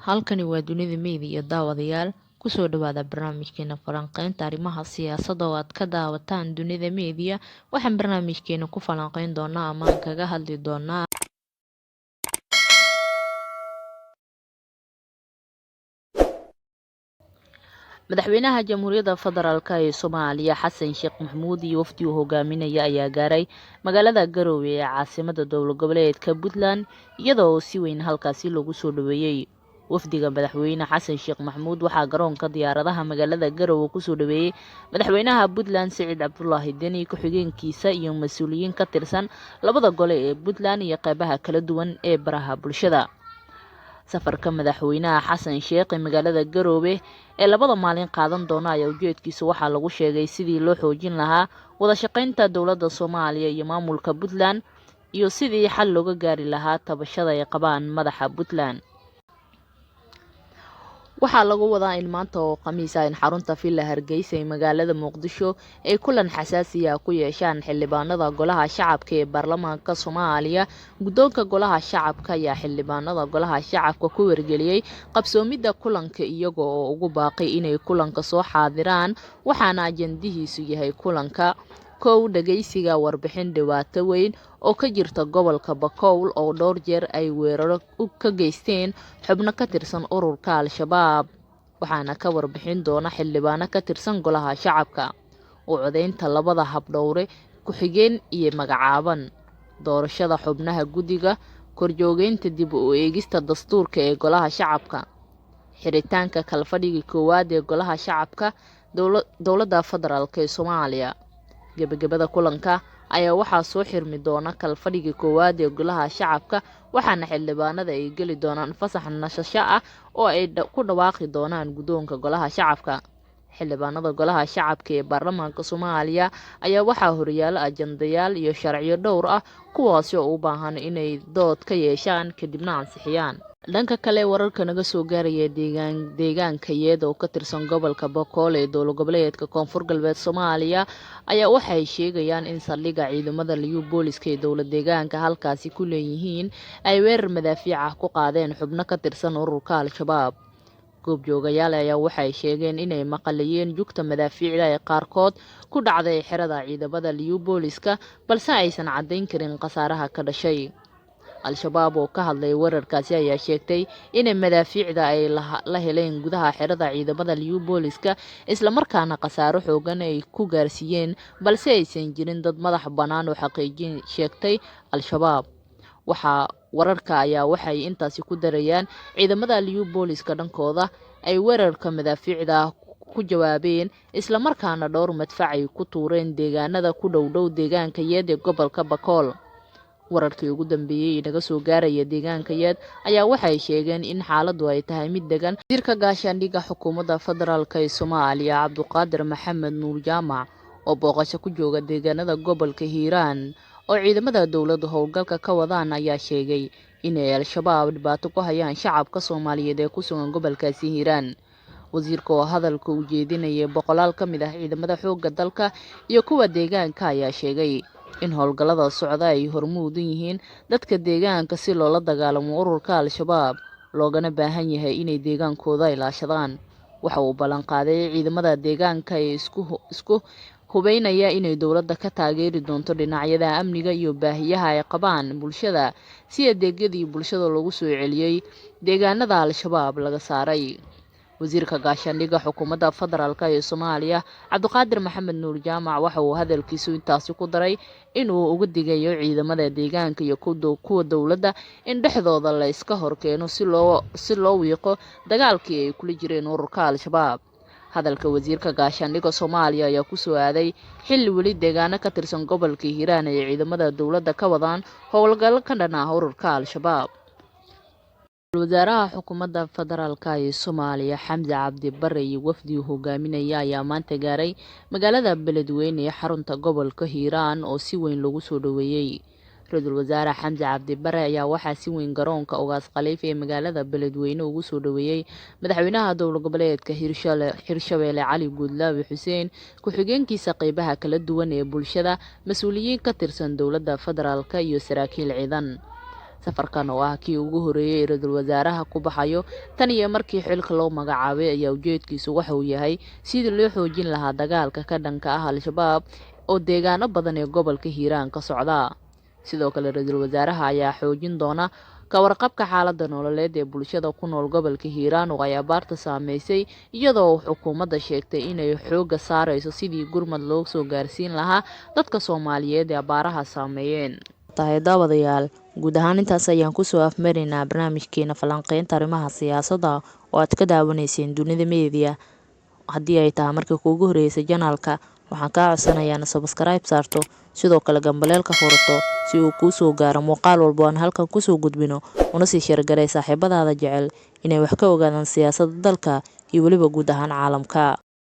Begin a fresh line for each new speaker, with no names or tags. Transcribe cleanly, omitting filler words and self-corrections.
Halkani waa dunida media daawadayaal ku soo dhawaada barnaamijkeena falanqaynta arrimaha siyaasadda oo aad ka daawataan dunida media. Waxaan barnaamijkeena ku falanqayn doonaa ama kaga hadli doonaa madaxweynaha Jamhuuriyadda Federaalka ee Soomaaliya Xasan Sheekh Maxamuud iyo wafdi uu hogaaminaya ayaa gaaray magaalada Garowe ee caasimadda dowlad goboleedka Puntland iyadoo si weyn halkaasi loogu soo dhaweeyay. Wafdiga madaxweyne Xasan Sheekh Maxamuud waxaa garoonka diyaaradaha magaalada Garowe ku soo dhaweeyay madaxweynaha Puntland Siciid Cabdullaahi Deni, ku-xigeenkiisa iyo mas'uuliyiin ka tirsan labada gole ee Puntland iyo qaybaha kala duwan ee baraha bulshada. Safarka madaxweynaha Xasan Sheekh ee magaalada Garowe ee labada maalin qaadan doona ayaa ujeedkiisa waxaa lagu sheegay sidii loo xoojin lahaa wada shaqaynta dowladda Soomaaliya iyo maamulka Puntland iyo sidii xal looga gaari lahaa tabashada ay qabaan madaxa Puntland. Waxaa lagu wadaa in maanta oo Khamiis ah in xarunta Villa Hargeysa ee magaalada Muqdisho ay kulan xasaasi ah ku yeeshaan xildhibaanada Golaha Shacabka ee Baarlamaanka Soomaaliya. Guddoonka Golaha Shacabka ayaa xildhibaanada Golaha Shacabka ku wargeliyay qabsoomidda kulanka iyaga oo ugu baaqay inay kulanka soo xaadiraan, waxaana ajandihiisu yahay kulanka dhageysiga warbixin dhibaato weyn oo ka jirta gobolka Bakool oo dhowr jeer ay weeraro ka geysteen xubno ka tirsan ururka Al-Shabaab, waxaana ka warbixin doona xildhibaano ka tirsan Golaha Shacabka. U codeynta labada habdhowre ku-xigeen iyo magacaaban, doorashada xubnaha guddiga korjoogeynta dib u eegista dastuurka ee Golaha Shacabka, xiritaanka kalfadhiga koowaad ee Golaha Shacabka dowladda Federaalka ee Soomaaliya. Gabagabada kulanka ayaa waxaa soo xirmi doona kalfadhiga koowaad ee Golaha Shacabka, waxaana xildhibaanada ay geli doonaan fasax nasasho ah oo ay ku dhawaaqi doonaan guddoonka Golaha Shacabka. Xildhibaanada Golaha Shacabka ee Baarlamaanka Soomaaliya ayaa waxaa horyaala ajandayaal iyo sharciyo dhowr ah kuwaasi oo u baahan inay dood ka yeeshaan kadibna ansixiyaan. Dhanka kale, wararka naga soo gaaraya deegaanka Yeed oo ka tirsan gobolka Bakool ee dowlad goboleedka Koonfur Galbeed Soomaaliya ayaa waxay sheegayaan in saldhigga ciidamada liyu booliska ee dowlad deegaanka halkaasi ku leeyihiin ay weerar madaafiic ah ku qaadeen xubno ka tirsan ururka Al-Shabaab. Goobjoogayaal ayaa waxay sheegeen inay maqlayeen jugta madaafiicda ee qaarkood ku dhacday xerada ciidamada liyu booliska, balse aysan caddayn karin khasaaraha ka dhashay. Al-Shabaab oo ka hadlay weerarkaasi ayaa sheegtay inay madaafiicda ay la heleen gudaha xerada ciidamada liyu booliska, isla markaana khasaaro xoogan ay ku gaarsiiyeen, balse aysan jirin dad madax bannaan oo xaqiijin sheegtay. Al-Shabaab wararka ayaa waxay intaasi ku darayaan ciidamada liyu booliska dhankooda ay weerarka madaafiicda ku jawaabeen, isla markaana dhowr madfac ay ku tuureen deegaanada ku dhow deegaanka Yeed ee gobolka Bakool. Wararkii ugu dambeeyay ee naga soo gaaraya deegaanka Yeed ayaa waxay sheegeen in xaaladdu ay tahay mid degan. Wasiirka gaashaandhigga xukuumadda Federaalka ee Soomaaliya Cabduqaadir Maxamed Nuur Jaamac oo booqasho ku jooga deegaanada gobolka Hiiraan oo ciidamada dowladda howlgalka ka wadaan ayaa sheegay inay Al-Shabaab dhibaato ku hayaan shacabka Soomaaliyeed ee ku sugan gobolkaasi Hiiraan. Wasiirka oo hadalka u jeedinayay boqolaal ka mid ah ciidamada xoogga dalka iyo kuwa deegaanka ayaa sheegay in howlgallada socda ay hormuud u yihiin dadka deegaanka si loola dagaalamo ururka Al-Shabaab, loogana baahan yahay inay deegaankooda ilaashadaan. Waxa uu ballan qaaday ciidamada deegaanka ee isku hubeynaya inay dowladda ka taageeri doonto dhinacyada amniga iyo baahiyaha ay qabaan bulshada si adeegyadii bulshada loogu soo celiyay deegaanada Al-Shabaab laga saaray. Wasiirka gaashaandhigga xukuumadda Federaalka ee Soomaaliya Cabduqaadir Maxamed Nuur Jaamac waxa uu hadalkiisu intaasi ku daray in uu uga digayo ciidamada deegaanka iyo kuwa dowladda in dhexdooda la iska horkeeno si loo wiiqo dagaalkii ay kula jireen ururka Al-Shabaab. Hadalka wasiirka gaashaandhigga Soomaaliya ayaa ku soo aaday xilli weli deegaano ka tirsan gobolka Hiiraan ay ciidamada dowladda ka wadaan howlgallo ka dhan ah ururka Al-Shabaab. Wasaaraha xukuumadda Federaalka ee Soomaaliya Xamse Cabdi Barre iyo wafdi uu hogaaminaya ayaa maanta gaaray magaalada Beledweyne ee xarunta gobolka Hiiraan oo si weyn loogu soo dhaweeyay. Ra'iisul Wasaare Xamse Cabdi Barre ayaa waxaa si weyn garoonka Ugaas Khalifa ee magaalada Beledweyne ugu soo dhaweeyay madaxweynaha dowlad goboleedka Hirshabelle Cali Guudlaawe Xuseen, ku-xigeenkiisa qaybaha kala duwan ee bulshada, mas'uuliyiin ka tirsan dowladda Federaalka iyo saraakiil ciidan. safarkan oo ah kii ugu horeeyay ra'iisul wasaaraha ku baxayo tan iyo markii xilka loo magacaabay ayaa ujeedkiisu waxa uu yahay sidii loo xoojin lahaa dagaalka ka dhanka ah al-shabaab oo deegaano badan ee gobolka Hiiraan ka socda. Sidoo kale ra'iisul wasaaraha ayaa xoojin doona ka warqabka xaaladda nololeed ee bulshada ku nool gobolka Hiiraan oo ay abaarta saameysay, iyadoo xukuumadda sheegtay inay xoogga saareyso sidii gurmad loo soo gaarsiin lahaa dadka Soomaaliyeed ee abaaraha saameeyeen. Daawadayaal, guud ahaan intaas ayaan kusoo afmarinaynaa barnaamijkeena falanqeynta arrimaha siyaasadda oo aad ka daawanayseen Dunida Media. Haddii ay tahay markii kuugu horeysay janaalka, waxaan kaa codsanayaa inaad subscribe saarto, sidoo kale gambaleelka furato si uu kuu soo gaaro muuqaal walba oo aan halkan kusoo gudbino, una sii share garee saaxiibadaada jecel inay wax ka ogaadaan siyaasadda dalka iyo weliba guud ahaan caalamka.